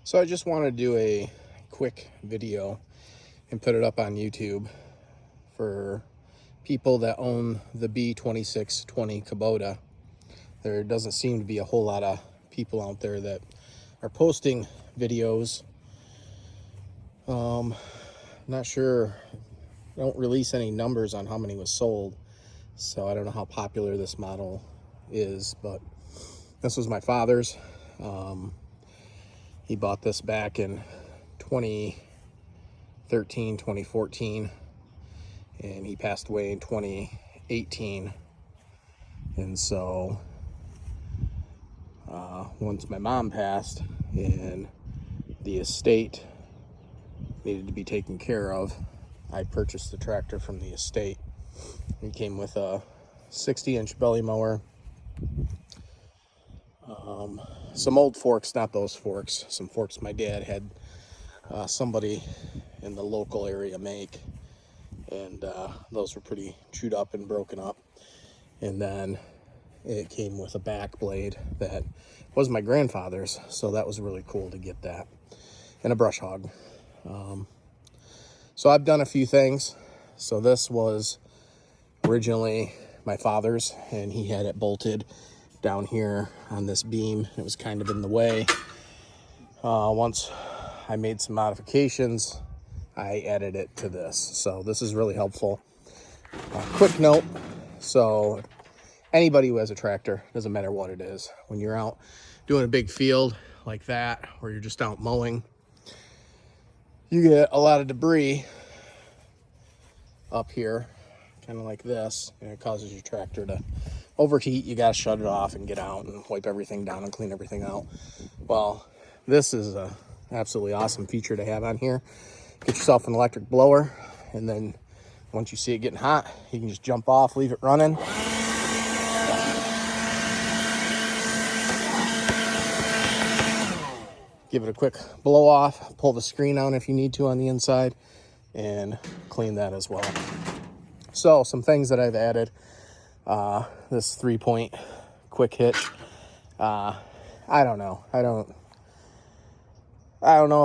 So I just want to do a quick video and put it up on YouTube for people that own the B2620 Kubota. There doesn't seem to be a whole lot of people out there that are posting videos. Not sure, I don't release any numbers on how many was sold, so I don't know how popular this model is, but this was my father's. He bought this back in 2013, 2014, and he passed away in 2018. And so once my mom passed and the estate needed to be taken care of, I purchased the tractor from the estate. It came with a 60-inch belly mower, some old forks, not those forks, some forks my dad had somebody in the local area make, and those were pretty chewed up and broken up. And then it came with a back blade that was my grandfather's, so that was really cool to get that, and a brush hog. So I've done a few things. So this was originally my father's, and he had it bolted down here on this beam. It was kind of in the way. Once I made some modifications, I added it to this. So this is really helpful. Quick note, so anybody who has a tractor, doesn't matter what it is, when you're out doing a big field like that, or you're just out mowing, you get a lot of debris up here, kind of like this, and it causes your tractor to overheat. You got to shut it off and get out and wipe everything down and clean everything out. Well, this is a absolutely awesome feature to have on here. Get yourself an electric blower, and then once you see it getting hot, you can just jump off, leave it running. Give it a quick blow off, pull the screen out if you need to on the inside, and clean that as well. So some things that I've added, this 3-point quick hitch. I don't know if I don't know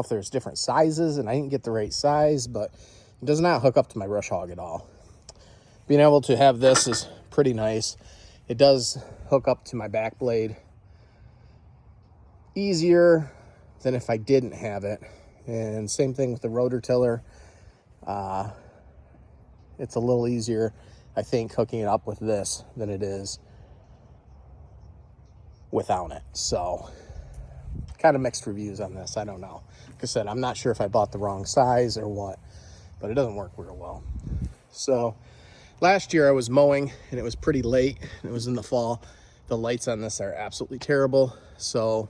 if there's different sizes and I didn't get the right size, but it does not hook up to my brush hog at all. Being able to have this is pretty nice. It does hook up to my back blade easier than if I didn't have it. And same thing with the rotor tiller. It's a little easier, I think, hooking it up with this than it is without it. So kind of mixed reviews on this. I don't know. Like I said, I'm not sure if I bought the wrong size or what, but it doesn't work real well. So last year I was mowing and it was pretty late. It was in the fall. The lights on this are absolutely terrible. So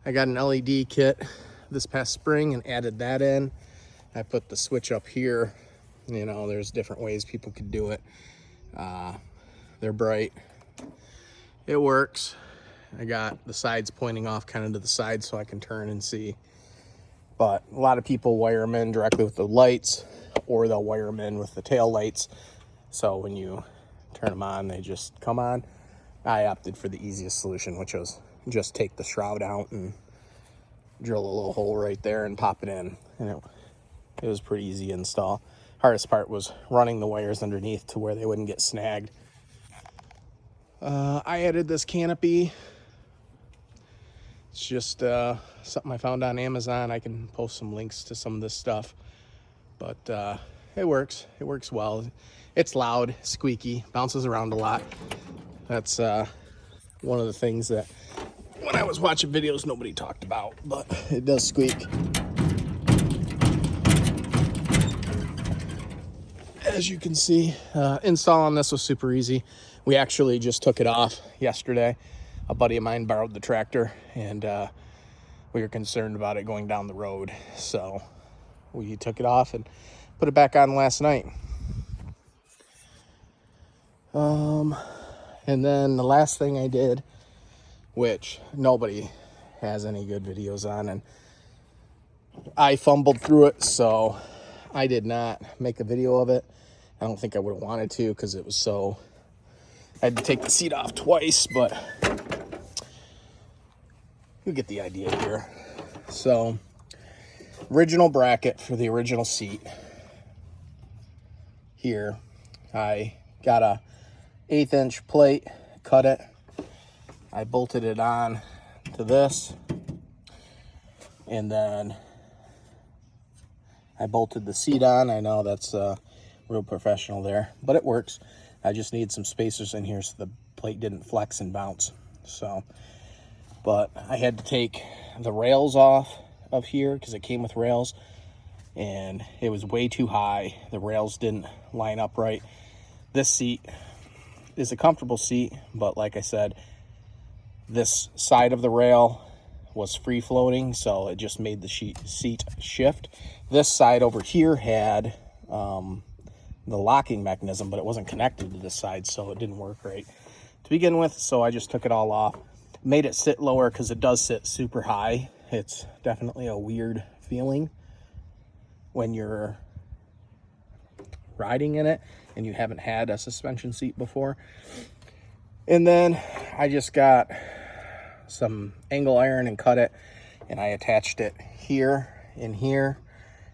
I got an LED kit this past spring and added that in. I put the switch up here. You know, there's different ways people could do it. They're bright. It works. I got the sides pointing off kind of to the side so I can turn and see. But a lot of people wire them in directly with the lights, or they'll wire them in with the tail lights. So when you turn them on, they just come on. I opted for the easiest solution, which was just take the shroud out and drill a little hole right there and pop it in. And it was pretty easy to install. Hardest part was running the wires underneath to where they wouldn't get snagged. I added this canopy. It's just something I found on Amazon. I can post some links to some of this stuff, but it works. It works well. It's loud, squeaky, bounces around a lot. That's one of the things that when I was watching videos nobody talked about, but it does squeak. As you can see, installing this was super easy. We actually just took it off yesterday. A buddy of mine borrowed the tractor, and we were concerned about it going down the road. So we took it off and put it back on last night. And then the last thing I did, which nobody has any good videos on, and I fumbled through it, so I did not make a video of it. I don't think I would have wanted to because it was so... I had to take the seat off twice, but you get the idea here. So, original bracket for the original seat. Here, I got a 1/8 inch plate, cut it. I bolted it on to this, and then I bolted the seat on. I know that's real professional there, but it works. I just need some spacers in here so the plate didn't flex and bounce. So, but I had to take the rails off of here because it came with rails, and it was way too high. The rails didn't line up right. This seat is a comfortable seat, but like I said, this side of the rail was free floating, so it just made the seat shift. This side over here had the locking mechanism, but it wasn't connected to this side, so it didn't work right to begin with. So I just took it all off, made it sit lower because it does sit super high. It's definitely a weird feeling when you're riding in it and you haven't had a suspension seat before. And then I just got some angle iron and cut it, and I attached it here and here,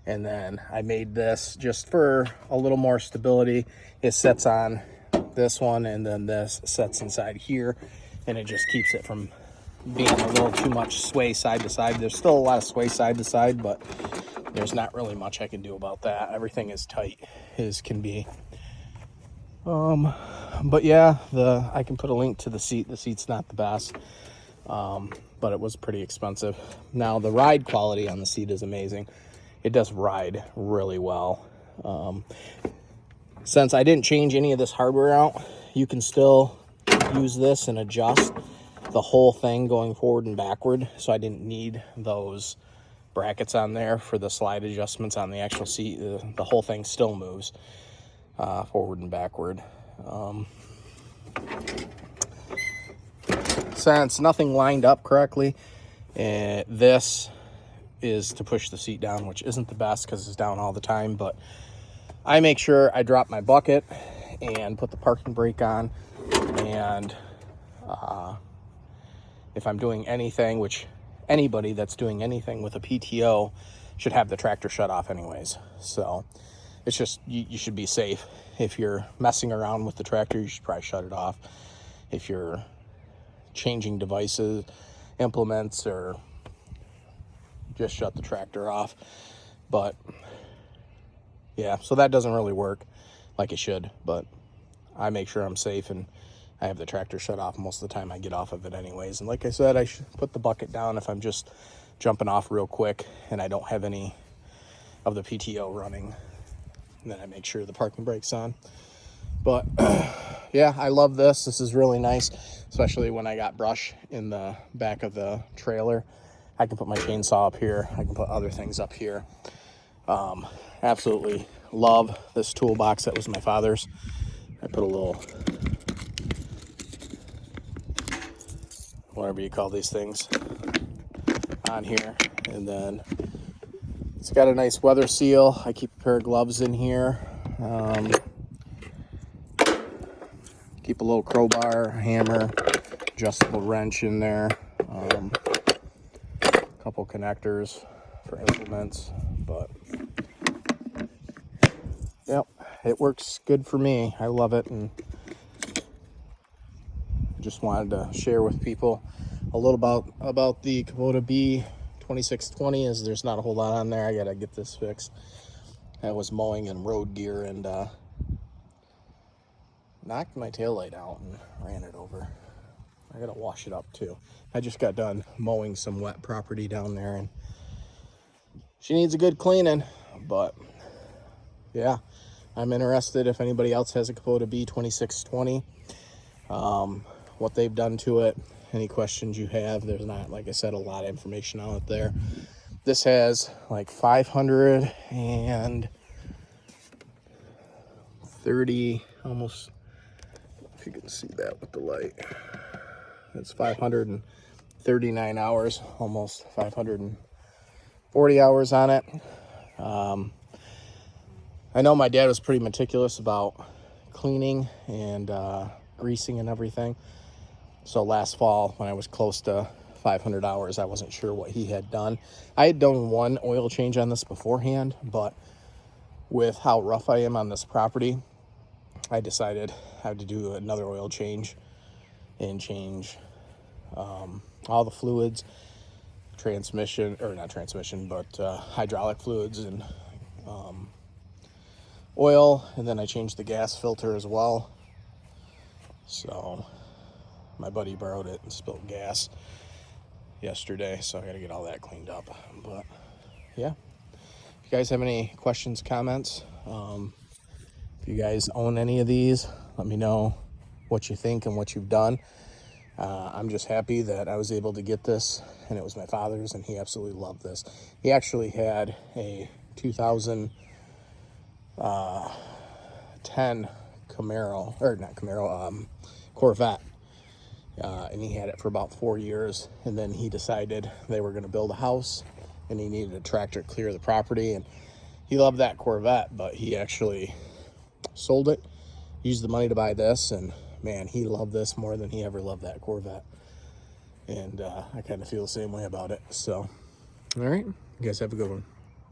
and then I made this just for a little more stability. It sets on this one, and then this sets inside here, and it just keeps it from being a little too much sway side to side. There's still a lot of sway side to side, but there's not really much I can do about that. Everything is tight as can be. But yeah, I can put a link to the seat. The seat's not the best, but it was pretty expensive. Now the ride quality on the seat is amazing. It does ride really well. Since I didn't change any of this hardware out, you can still use this and adjust the whole thing going forward and backward. So I didn't need those brackets on there for the slide adjustments on the actual seat. The whole thing still moves forward and backward. Since nothing lined up correctly, this is to push the seat down, which isn't the best because it's down all the time, but I make sure I drop my bucket and put the parking brake on, and if I'm doing anything, which anybody that's doing anything with a PTO should have the tractor shut off anyways. So it's just, you should be safe. If you're messing around with the tractor, you should probably shut it off. If you're changing devices, implements, or just shut the tractor off. But yeah, so that doesn't really work like it should, but I make sure I'm safe, and I have the tractor shut off most of the time I get off of it anyways. And like I said, I should put the bucket down if I'm just jumping off real quick and I don't have any of the PTO running. And then I make sure the parking brake's on. But yeah, I love this. This is really nice, especially when I got brush in the back of the trailer. I can put my chainsaw up here. I can put other things up here. Absolutely love this toolbox. That was my father's. I put a little, whatever you call these things, on here. And then it's got a nice weather seal. I keep a pair of gloves in here. Keep a little crowbar, hammer, adjustable wrench in there. A couple connectors for implements, but yep, it works good for me. I love it, and just wanted to share with people a little about the Kubota B2620, as there's not a whole lot on there. I gotta get this fixed. I was mowing in road gear and knocked my taillight out and ran it over. I gotta wash it up too. I just got done mowing some wet property down there, and she needs a good cleaning. But yeah, I'm interested if anybody else has a Kubota B2620, what they've done to it, any questions you have. There's not, like I said, a lot of information out there. This has like 530, almost, if you can see that with the light, it's 539 hours, almost 540 hours on it. I know my dad was pretty meticulous about cleaning and greasing and everything. So last fall, when I was close to 500 hours. I wasn't sure what he had done. I had done one oil change on this beforehand, but with how rough I am on this property, I decided I had to do another oil change and change all the fluids, transmission, or not transmission, but hydraulic fluids and oil, and then I changed the gas filter as well. So my buddy borrowed it and spilled gas yesterday, so I got to get all that cleaned up. But yeah, if you guys have any questions, comments, if you guys own any of these, let me know what you think and what you've done. I'm just happy that I was able to get this, and it was my father's, and he absolutely loved this. He actually had a 2010 Camaro, or not Camaro, Corvette, and he had it for about 4 years, and then he decided they were going to build a house, and he needed a tractor to clear the property, and he loved that Corvette, but he actually sold it, used the money to buy this, and man, he loved this more than he ever loved that Corvette. And I kind of feel the same way about it. So, all right, you guys have a good one.